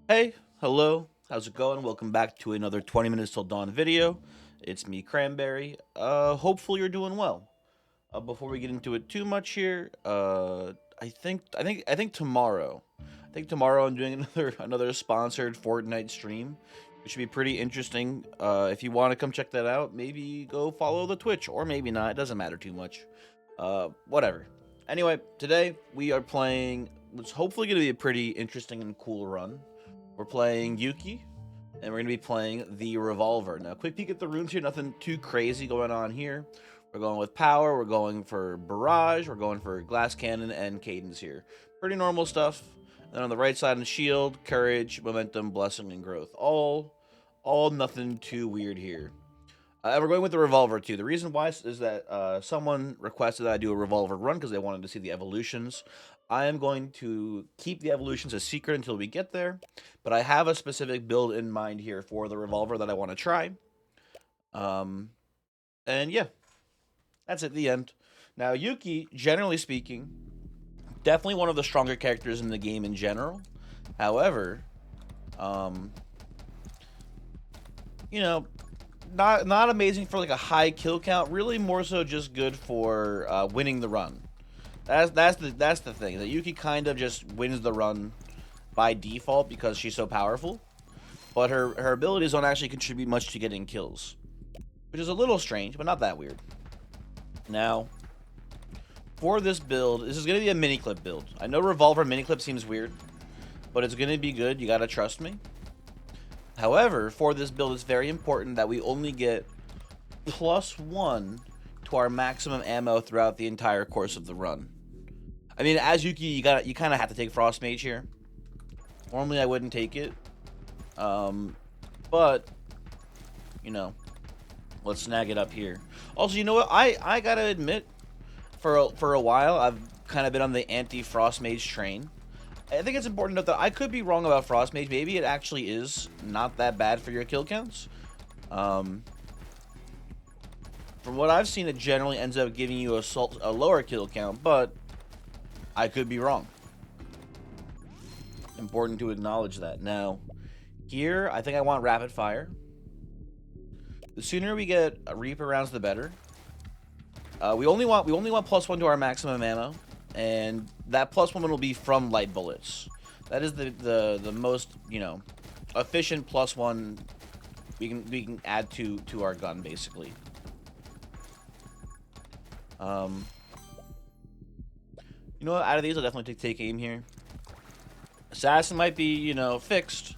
Hey, hello, how's it going? Welcome back to another 20 minutes till dawn video. It's me, Cranberry. Hopefully you're doing well. Before we get into it too much here, I think tomorrow, I'm doing another sponsored Fortnite stream, which should be pretty interesting. If you want to come check that out, maybe go follow the Twitch, or maybe not. It doesn't matter too much. Whatever. Anyway, today we are playing. What's hopefully going to be a pretty interesting and cool run. We're playing Yuki, and we're going to be playing the Revolver. Now, quick peek at the runes here. Nothing too crazy going on here. We're going with Power. We're going for Barrage. We're going for Glass Cannon and Cadence here. Pretty normal stuff. And then on the right side, on the Shield, Courage, Momentum, Blessing, and Growth. All nothing too weird here. And we're going with the Revolver too. The reason why is that someone requested that I do a Revolver run because they wanted to see the evolutions. I am going to keep the evolutions a secret until we get there, but I have a specific build in mind here for the Revolver that I want to try. Um, and yeah, that's at the end. Now, Yuki, generally speaking, definitely one of the stronger characters in the game in general. However, um, you know, not amazing for like a high kill count. Really, more so just good for winning the run. That's the thing. That Yuki kind of just wins the run by default because she's so powerful, but her abilities don't actually contribute much to getting kills, which is a little strange, but not that weird. Now, for this build, this is going to be a mini clip build. I know Revolver mini clip seems weird, but it's going to be good. You got to trust me. However, for this build, it's very important that we only get +1 to our maximum ammo throughout the entire course of the run. I mean, as Yuki, you kind of have to take Frost Mage here. Normally, I wouldn't take it, but you know, let's snag it up here. Also, you know what? I gotta admit, for a while, I've kind of been on the anti-Frost Mage train. I think it's important to note that I could be wrong about Frost Mage. Maybe it actually is not that bad for your kill counts. From what I've seen, it generally ends up giving you a lower kill count, but I could be wrong. Important to acknowledge that. Now, here, I think I want Rapid Fire. The sooner we get Reaper rounds, the better. We only want +1 to our maximum ammo, and that +1 will be from light bullets. That is the most, efficient +1 we can add to our gun, basically. You know what? Out of these, I'll definitely take aim here. Assassin might be, fixed,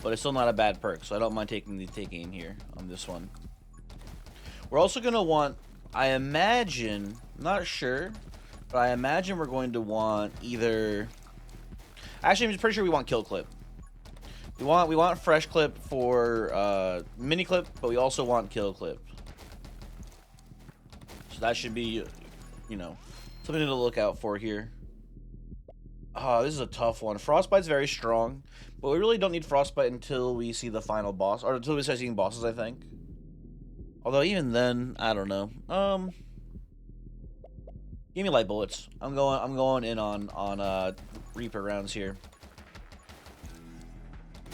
but it's still not a bad perk, so I don't mind taking the take aim here on this one. We're also gonna want, I imagine, not sure, but I imagine we're going to want either. Actually, I'm pretty sure we want kill clip. We want fresh clip for mini clip, but we also want kill clip. So that should be, something to look out for here. Oh, this is a tough one. Frostbite's very strong, but we really don't need Frostbite until we see the final boss, or until we start seeing bosses, I think. Although even then, I don't know. Give me light bullets. I'm going in on Reaper rounds here.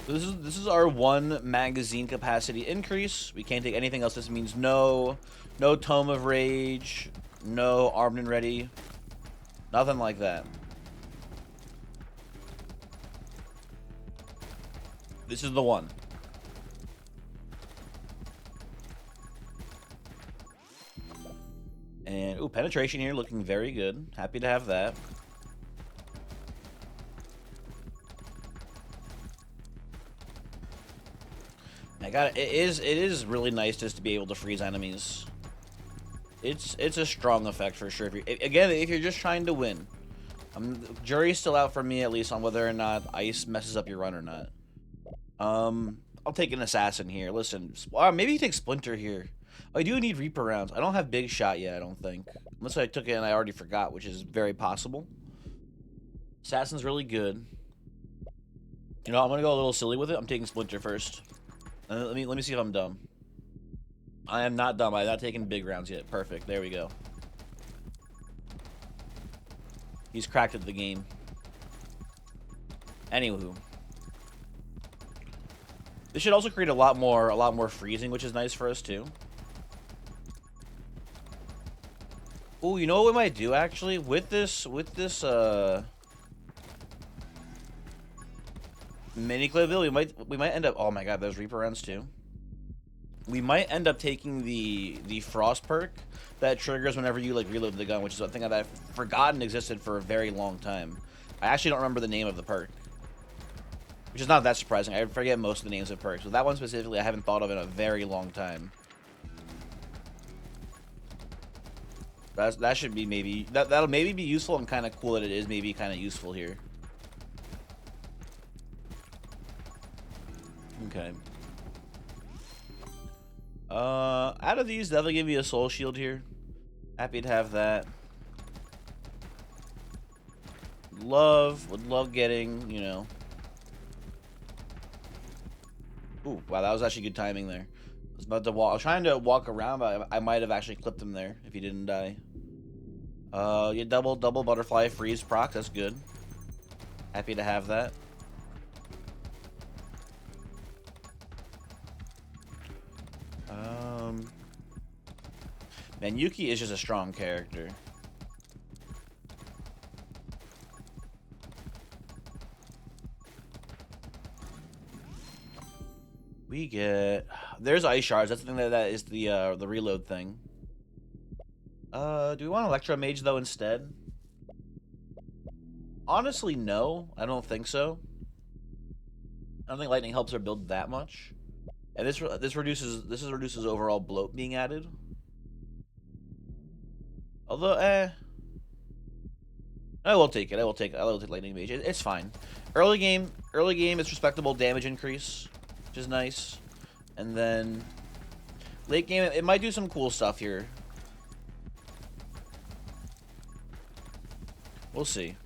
This is our 1 magazine capacity increase. We can't take anything else. This means no Tome of Rage, no Armed and Ready, nothing like that. This is the one. And ooh, penetration here looking very good. Happy to have that. It is really nice just to be able to freeze enemies. It's a strong effect for sure. If you're just trying to win, jury's still out for me, at least, on whether or not ice messes up your run or not. I'll take an assassin here. Listen, maybe you take Splinter here. I do need Reaper rounds. I don't have Big Shot yet, I don't think. Unless I took it and I already forgot, which is very possible. Assassin's really good. You know, I'm gonna go a little silly with it. I'm taking Splinter first. Let me see if I'm dumb. I am not dumb. I'm not taking big rounds yet. Perfect. There we go. He's cracked at the game. Anywho. This should also create a lot more freezing, which is nice for us too. Oh, you know what we might do actually with this mini clip build? We might end up. Oh my god, there's Reaper runs too. We might end up taking the frost perk that triggers whenever you like reload the gun, which is a thing that I've forgotten existed for a very long time. I actually don't remember the name of the perk, which is not that surprising. I forget most of the names of perks, but that one specifically I haven't thought of in a very long time. That should be maybe that'll maybe be useful and kind of cool that it is maybe kind of useful here. Okay. Out of these, definitely give me a soul shield here. Happy to have that. Would love getting, you know. Ooh, wow, that was actually good timing there. I was about to walk. I was trying to walk around, but I might have actually clipped him there if he didn't die. Yeah, double butterfly freeze proc. That's good. Happy to have that. Man, Yuki is just a strong character. We get... There's ice shards. That's the thing that is the reload thing. Do we want Electro Mage, though, instead? Honestly, no. I don't think so. I don't think lightning helps our build that much. And this reduces overall bloat being added. Although, I will take it. I will take lightning mage. It's fine. Early game, it's respectable damage increase, which is nice. And then late game, it might do some cool stuff here. We'll see.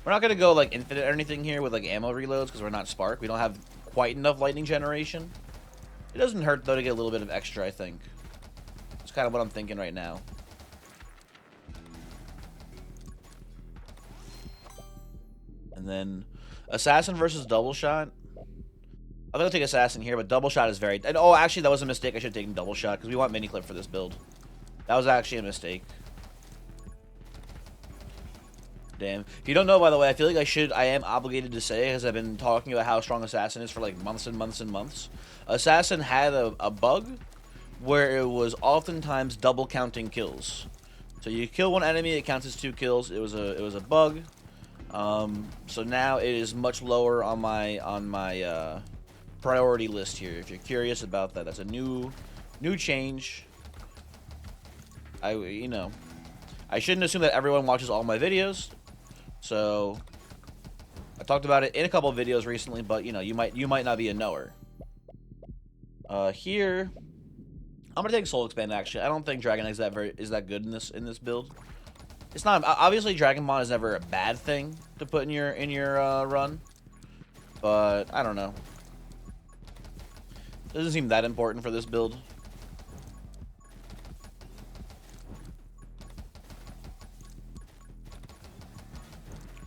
We're not gonna go like infinite or anything here with like ammo reloads because we're not Spark. We don't have quite enough lightning generation. It doesn't hurt though to get a little bit of extra, I think. It's kind of what I'm thinking right now. And then Assassin versus Double Shot. I'm gonna take Assassin here, but Double Shot is very... And, oh, actually, that was a mistake. I should have taken Double Shot because we want mini clip for this build. That was actually a mistake. Damn. If you don't know, by the way, I feel like I am obligated to say, because I've been talking about how strong Assassin is for like months and months and months. Assassin had a bug where it was oftentimes double counting kills. So you kill one enemy, it counts as 2 kills. It was a bug. So now it is much lower on my priority list here. If you're curious about that, that's a new change. You know, I shouldn't assume that everyone watches all my videos. So I talked about it in a couple of videos recently, but you know, you might not be a knower. Here I'm gonna take Soul Expand. Actually, I don't think Dragon Egg is that good in this build. It's not. Obviously, Dragon Bond is never a bad thing to put in your run, but I don't know. It doesn't seem that important for this build.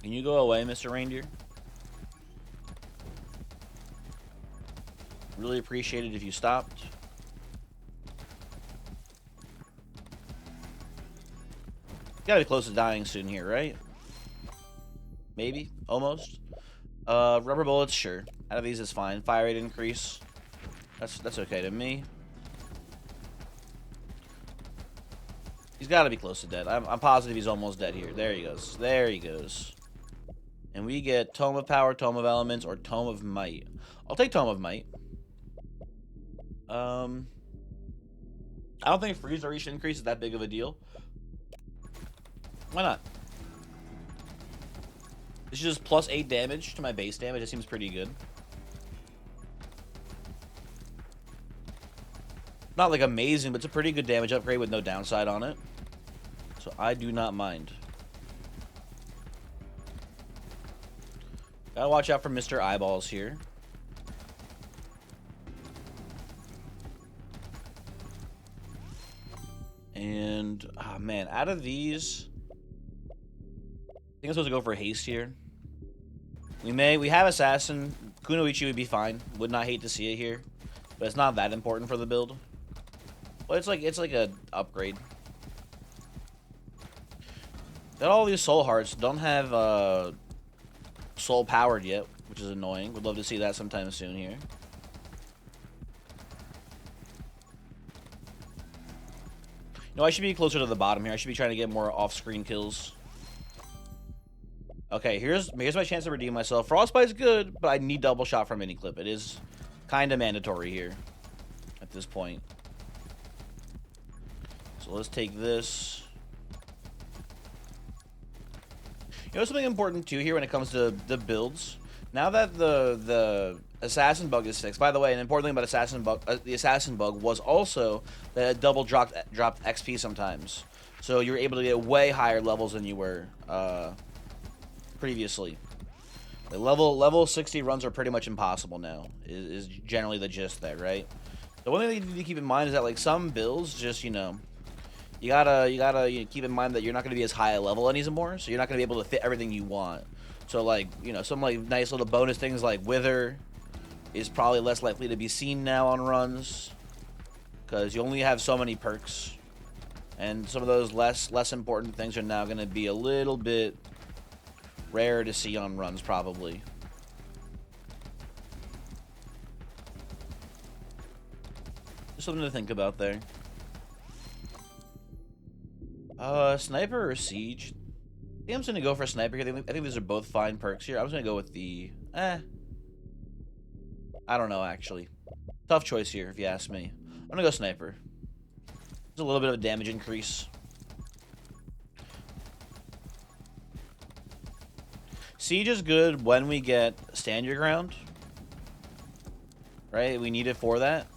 Can you go away, Mr. Reindeer? Really appreciate it if you stopped. Gotta be close to dying soon here, right? Maybe? Almost? Rubber bullets, sure. Out of these is fine. Fire rate increase. That's okay to me. He's gotta be close to dead. I'm positive he's almost dead here. There he goes. There he goes. And we get Tome of Power, Tome of Elements, or Tome of Might. I'll take Tome of Might. I don't think freeze or reach increase is that big of a deal. Why not? This is just plus 8 damage to my base damage. It seems pretty good. Not like amazing, but it's a pretty good damage upgrade with no downside on it. So I do not mind. Gotta watch out for Mr. Eyeballs here. And, oh man, out of these, I think I'm supposed to go for haste here. We have Assassin. Kunoichi would be fine. Would not hate to see it here. But it's not that important for the build. But it's like a upgrade. Got all these soul hearts. Don't have soul powered yet, which is annoying. Would love to see that sometime soon here. No, I should be closer to the bottom here. I should be trying to get more off-screen kills. Okay, here's my chance to redeem myself. Frostbite's good, but I need double shot from any clip. It is kind of mandatory here at this point. So let's take this. You know something important too here when it comes to the builds. Now that the assassin bug is fixed. By the way, an important thing about assassin bug, the assassin bug was also that it double dropped XP sometimes. So you're able to get way higher levels than you were previously. The level 60 runs are pretty much impossible now. Is generally the gist there, right? The one thing that you need to keep in mind is that like some builds, just you gotta keep in mind that you're not gonna be as high a level anymore, so you're not gonna be able to fit everything you want. So like some like nice little bonus things like Wither is probably less likely to be seen now on runs because you only have so many perks, and some of those less important things are now gonna be a little bit rare to see on runs probably. Just something to think about there. Sniper or Siege? I think I'm just gonna go for Sniper here. I think these are both fine perks here. I'm just gonna go with the... I don't know, actually. Tough choice here, if you ask me. I'm gonna go Sniper. There's a little bit of a damage increase. Siege is good when we get Stand Your Ground. Right? We need it for that.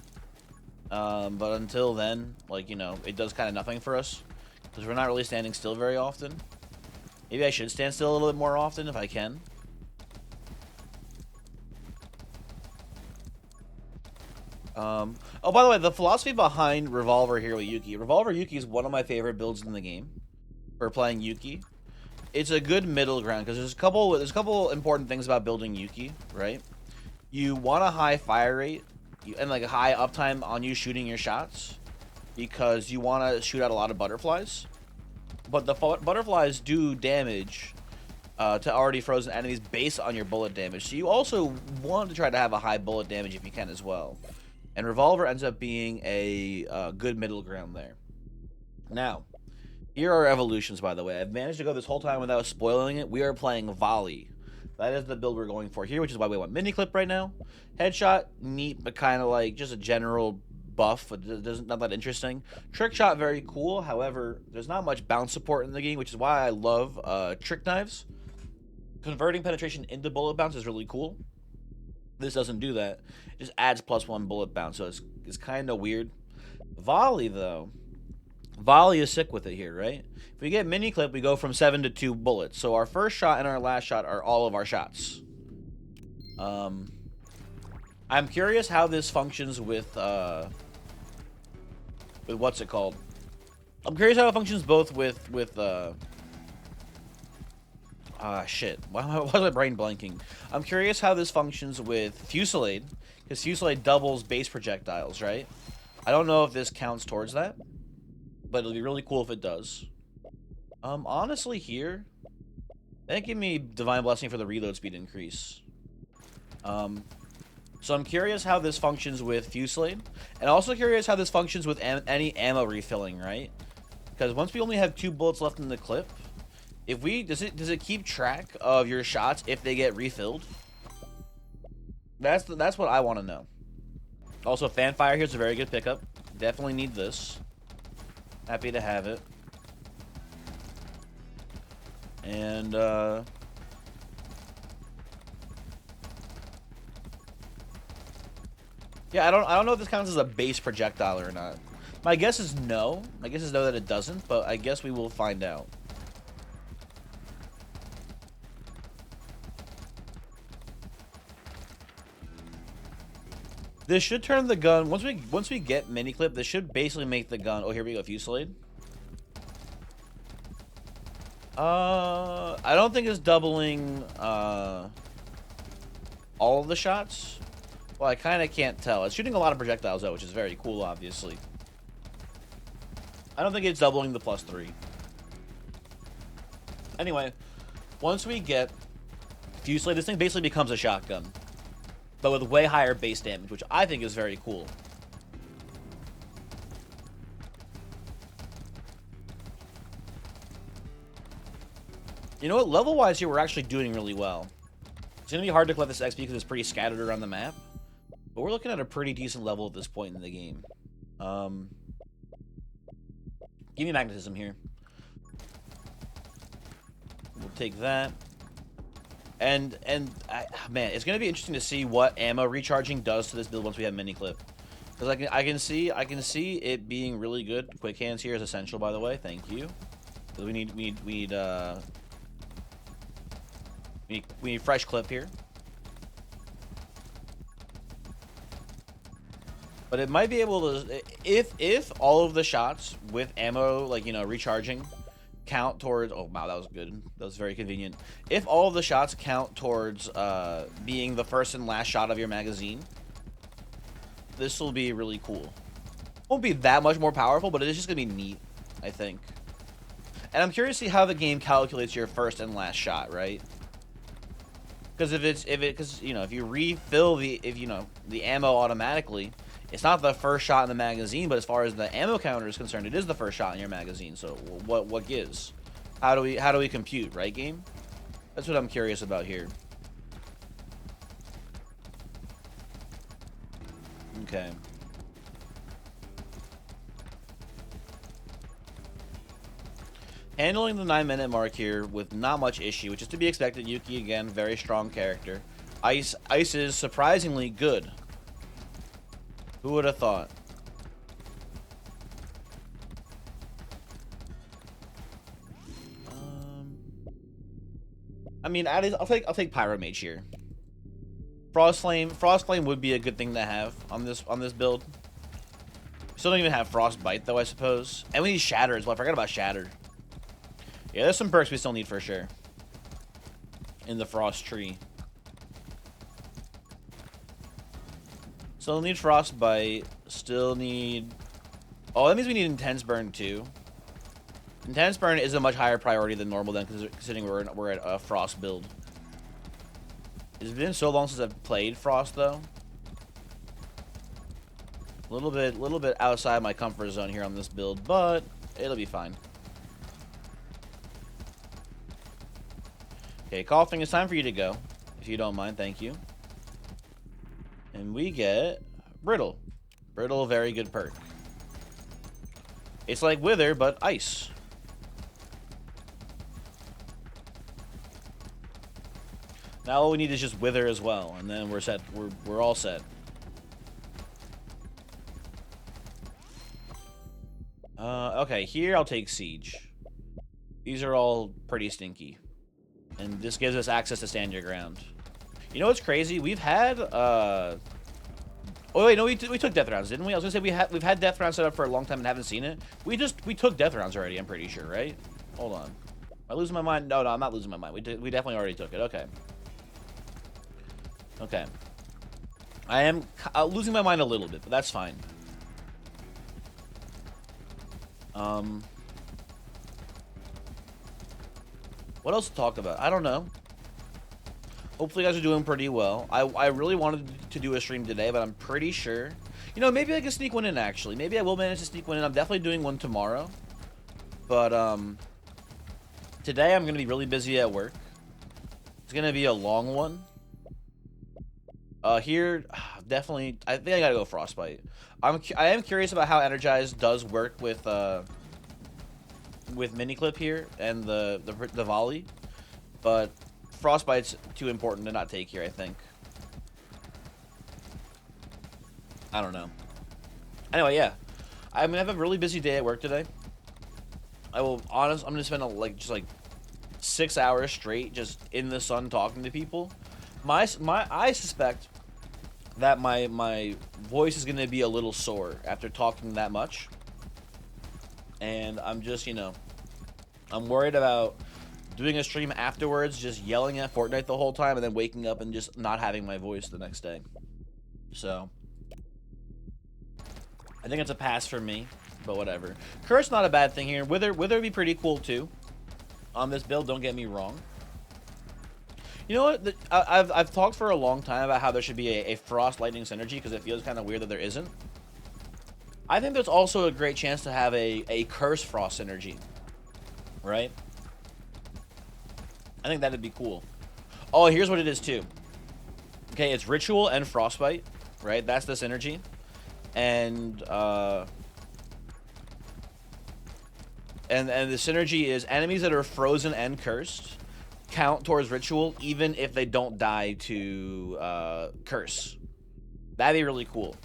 But until then, like, it does kind of nothing for us. Because we're not really standing still very often. Maybe I should stand still a little bit more often if I can. Oh, by the way, the philosophy behind Revolver here with Yuki. Revolver Yuki is one of my favorite builds in the game for playing Yuki. It's a good middle ground because there's a couple important things about building Yuki, right? You want a high fire rate and like a high uptime on you shooting your shots because you want to shoot out a lot of butterflies. But the butterflies do damage to already frozen enemies based on your bullet damage. So you also want to try to have a high bullet damage if you can as well. And Revolver ends up being a good middle ground there. Now, here are evolutions, by the way. I've managed to go this whole time without spoiling it. We are playing Volley. That is the build we're going for here, which is why we want mini clip right now. Headshot, neat, but kind of like just a general buff, but not that interesting. Trick shot, very cool. However, there's not much bounce support in the game, which is why I love trick knives. Converting penetration into bullet bounce is really cool. This doesn't do that. It just adds +1 bullet bounce, so it's kind of weird. Volley, though. Volley is sick with it here, right? If we get mini clip, we go from 7 to 2 bullets. So our first shot and our last shot are all of our shots. I'm curious how this functions with what's it called? I'm curious how it functions both with shit. Why is my brain blanking? I'm curious how this functions with Fusillade, because Fusillade doubles base projectiles, right? I don't know if this counts towards that, but it'll be really cool if it does. Honestly here, that give me Divine Blessing for the reload speed increase. So I'm curious how this functions with Fusillade, and also curious how this functions with any ammo refilling, right? Because once we only have 2 bullets left in the clip, if we does it keep track of your shots if they get refilled? That's what I want to know. Also, Fanfire here's a very good pickup. Definitely need this. Happy to have it. And yeah, I don't know if this counts as a base projectile or not. My guess is no. My guess is no that it doesn't, but I guess we will find out. This should turn the gun once we get mini clip. This should basically make the gun. Oh, here we go, Fusillade. I don't think it's doubling all of the shots? Well, I kind of can't tell. It's shooting a lot of projectiles, though, which is very cool, obviously. I don't think it's doubling the +3. Anyway, once we get Fusillade, this thing basically becomes a shotgun, but with way higher base damage, which I think is very cool. You know what? Level-wise here, we're actually doing really well. It's going to be hard to collect this XP because it's pretty scattered around the map. But we're looking at a pretty decent level at this point in the game. Give me magnetism here. We'll take that. And man, it's going to be interesting to see what ammo recharging does to this build once we have mini clip. Because I can see it being really good. Quick hands here is essential, by the way. Thank you. Because we need fresh clip here. But it might be able to, if all of the shots with ammo, like, you know, recharging, count towards, oh wow, that was good. That was very convenient. If all of the shots count towards being the first and last shot of your magazine, this will be really cool. Won't be that much more powerful, but it is just gonna be neat, I think. And I'm curious to see how the game calculates your first and last shot, right? Because because you know, if you refill the ammo automatically, it's not the first shot in the magazine, but as far as the ammo counter is concerned, it is the first shot in your magazine. So what gives? How do we compute, right, game? That's what I'm curious about here. Okay. Handling the 9-minute mark here with not much issue, which is to be expected. Yuki, again, very strong character. Ice is surprisingly good. Who would have thought? I mean, I'll take Pyromage here. Frostflame would be a good thing to have on this build. We still don't even have Frostbite though, I suppose. And we need Shatter as well. I forgot about Shatter. Yeah, there's some perks we still need for sure. In the Frost tree. Still need Frostbite. Still need... Oh, that means we need Intense Burn too. Intense Burn is a much higher priority than normal then, considering we're at a Frost build. It's been so long since I've played Frost though. A little bit outside my comfort zone here on this build, but it'll be fine. Okay, Coughing, it's time for you to go. If you don't mind, thank you. And we get Brittle. Brittle, very good perk. It's like Wither, but ice. Now all we need is just Wither as well, and then we're set. We're all set. Okay, here I'll take Siege. These are all pretty stinky. And this gives us access to Stand Your Ground. You know what's crazy? We've had, oh wait, no, we took Death Rounds, didn't we? I was gonna say we've had Death Rounds set up for a long time and haven't seen it. We took Death Rounds already, I'm pretty sure, right? Hold on. Am I losing my mind? No, I'm not losing my mind. We definitely already took it. Okay. Okay. I am losing my mind a little bit, but that's fine. What else to talk about? I don't know. Hopefully you guys are doing pretty well. I really wanted to do a stream today, but I'm pretty sure... You know, maybe I can sneak one in, actually. Maybe I will manage to sneak one in. I'm definitely doing one tomorrow. But, today I'm going to be really busy at work. It's going to be a long one. Here, definitely... I think I gotta go Frostbite. I am curious about how Energize does work with Miniclip here and the volley. But... Frostbite's too important to not take here, I think. I don't know. Anyway, yeah. I'm gonna have a really busy day at work today. I'm gonna spend just 6 hours straight just in the sun talking to people. I suspect that my voice is gonna be a little sore after talking that much. And I'm just, you know, I'm worried about doing a stream afterwards, just yelling at Fortnite the whole time, and then waking up and just not having my voice the next day. So, I think it's a pass for me, but whatever. Curse not a bad thing here. Wither would be pretty cool too. On this build, don't get me wrong. You know what? I've talked for a long time about how there should be a Frost Lightning synergy because it feels kind of weird that there isn't. I think there's also a great chance to have a Curse Frost synergy, right? I think that'd be cool. Oh, here's what it is too. Okay, it's Ritual and Frostbite, right? That's the synergy. And the synergy is enemies that are frozen and cursed count towards Ritual even if they don't die to Curse. That'd be really cool.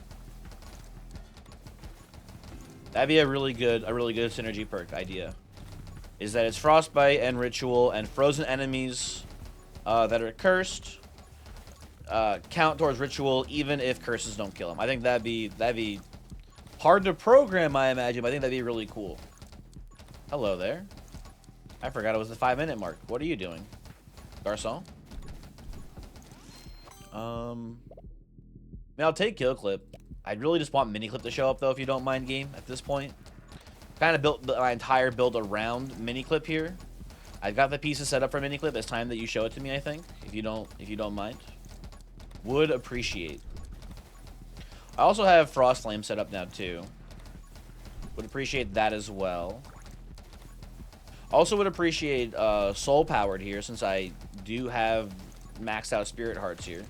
That'd be a really good synergy perk idea. Is that it's Frostbite and Ritual and frozen enemies that are cursed count towards Ritual even if curses don't kill them. I think that'd be hard to program, I imagine, but I think that'd be really cool. Hello there. I forgot it was the 5-minute mark. What are you doing, Garçon? I mean, I'll take Kill Clip. I really just want Mini Clip to show up though, if you don't mind, game. At this point, kind of built my entire build around Mini Clip here. I've got the pieces set up for Mini Clip. It's time that you show it to me. I think, if you don't mind, would appreciate. I also have Frost Flame set up now too. Would appreciate that as well. Also would appreciate Soul Powered here, since I do have maxed out Spirit Hearts here.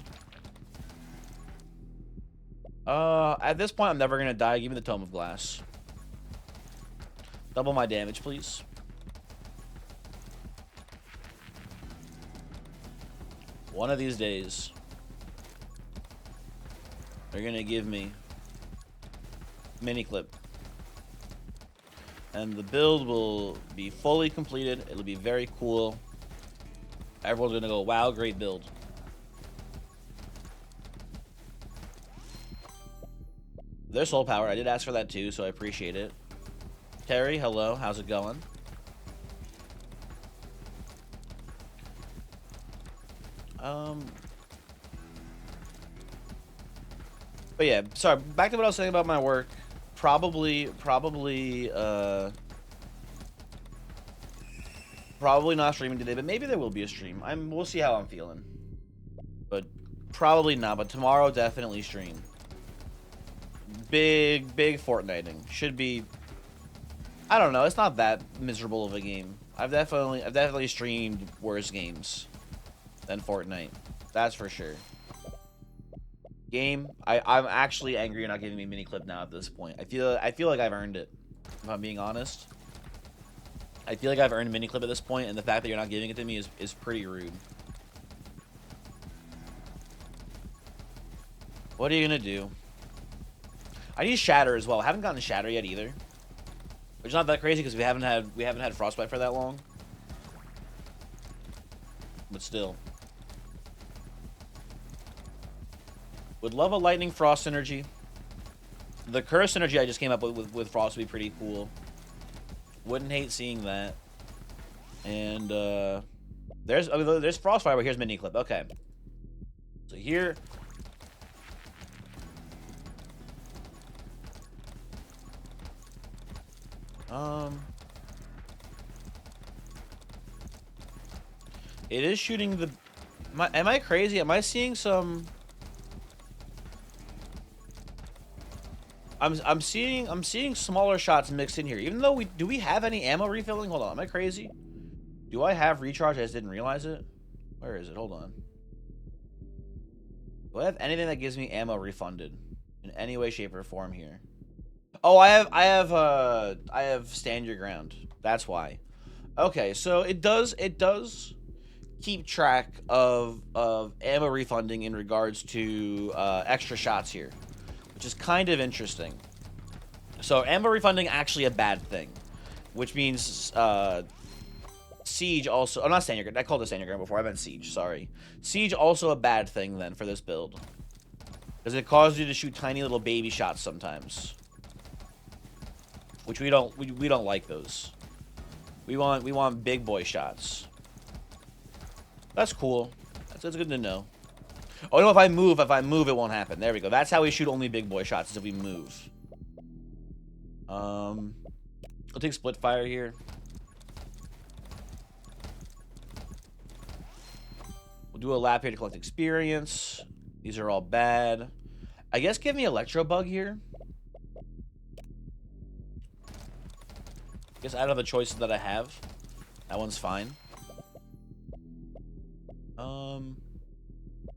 At this point, I'm never gonna die. Give me the Tome of Glass. Double my damage, please. One of these days, they're gonna give me Mini Clip. And the build will be fully completed. It'll be very cool. Everyone's gonna go, wow, great build. There's Soul Power. I did ask for that too, so I appreciate it. Terry, hello. How's it going? But yeah, sorry. Back to what I was saying about my work. Probably not streaming today, but maybe there will be a stream. We'll see how I'm feeling. But probably not. But tomorrow, definitely stream. Big Fortniting. Should be. I don't know. It's not that miserable of a game. I've definitely streamed worse games than Fortnite. That's for sure. Game. I'm actually angry you're not giving me Mini Clip now at this point. I feel like I've earned it. If I'm being honest. I feel like I've earned Mini Clip at this point, and the fact that you're not giving it to me is pretty rude. What are you gonna do? I need Shatter as well. I haven't gotten Shatter yet either. Which is not that crazy because we haven't had Frostbite for that long. But still. Would love a Lightning Frost synergy. The Curse synergy I just came up with Frost would be pretty cool. Wouldn't hate seeing that. And there's Frostfire, but here's Mini Clip. Okay. So here. It is shooting the. Am I crazy? Am I seeing some? I'm seeing smaller shots mixed in here. Even though do we have any ammo refilling? Hold on, am I crazy? Do I have recharge? I just didn't realize it. Where is it? Hold on. Do I have anything that gives me ammo refunded in any way, shape, or form here? Oh, I have Stand Your Ground. That's why. Okay, so it does keep track of ammo refunding in regards to extra shots here, which is kind of interesting. So ammo refunding actually a bad thing, which means Siege also. Oh, not Stand Your Ground. I called it Stand Your Ground before. I meant Siege. Sorry. Siege also a bad thing then for this build, because it causes you to shoot tiny little baby shots sometimes. Which we don't like those. We want big boy shots. That's cool. That's good to know. Oh no, if I move, it won't happen. There we go. That's how we shoot only big boy shots, is if we move. I'll take split fire here. We'll do a lap here to collect experience. These are all bad. I guess give me electro bug here. I guess out of the choices that I have, that one's fine.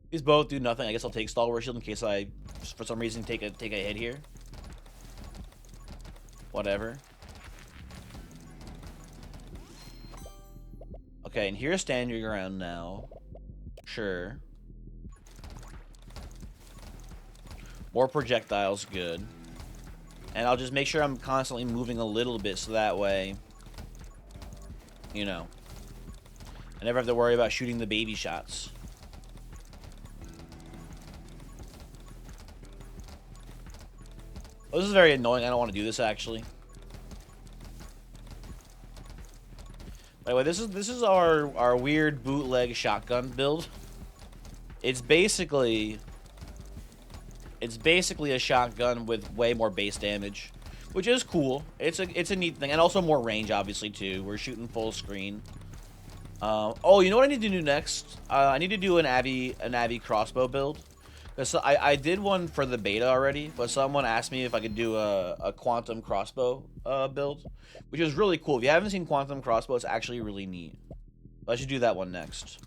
These both do nothing. I guess I'll take Stalwart Shield in case I, for some reason, take a hit here. Whatever. Okay, and here's stand your ground now. Sure. More projectiles, good. And I'll just make sure I'm constantly moving a little bit so that way, you know, I never have to worry about shooting the baby shots. Oh, this is very annoying. I don't want to do this, actually. By the way, this is our weird bootleg shotgun build. It's basically a shotgun with way more base damage, which is cool. It's a neat thing, and also more range, obviously, too. We're shooting full screen. Oh, you know what I need to do next? I need to do an Abby crossbow build. Because I did one for the beta already, but someone asked me if I could do a quantum crossbow build, which is really cool. If you haven't seen quantum crossbow, it's actually really neat. But I should do that one next.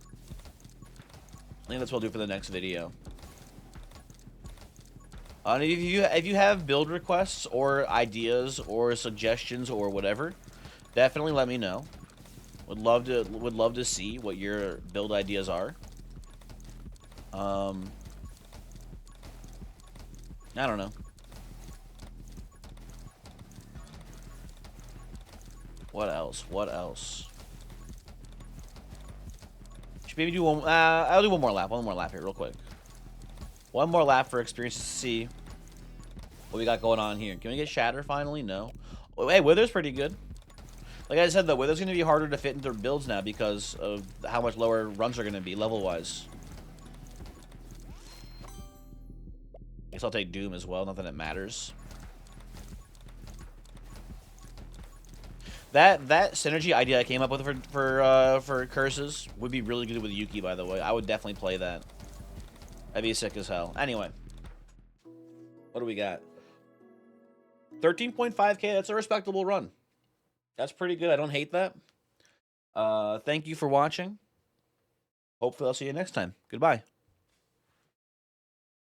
I think that's what I'll do for the next video. And if you have build requests or ideas or suggestions or whatever, definitely let me know. Would love to see what your build ideas are. I don't know. What else? What else? Should maybe do one. I'll do one more lap. One more lap here, real quick. One more lap for experiences to see what we got going on here. Can we get Shatter finally? No. Oh, hey, Wither's pretty good. Like I said, though, Wither's going to be harder to fit into builds now because of how much lower runs are going to be level-wise. Guess I'll take Doom as well. Not that it matters. That synergy idea I came up with for curses would be really good with Yuki. By the way, I would definitely play that. That'd be sick as hell. Anyway, what do we got? 13.5K. That's a respectable run. That's pretty good. I don't hate that. Thank you for watching. Hopefully, I'll see you next time. Goodbye.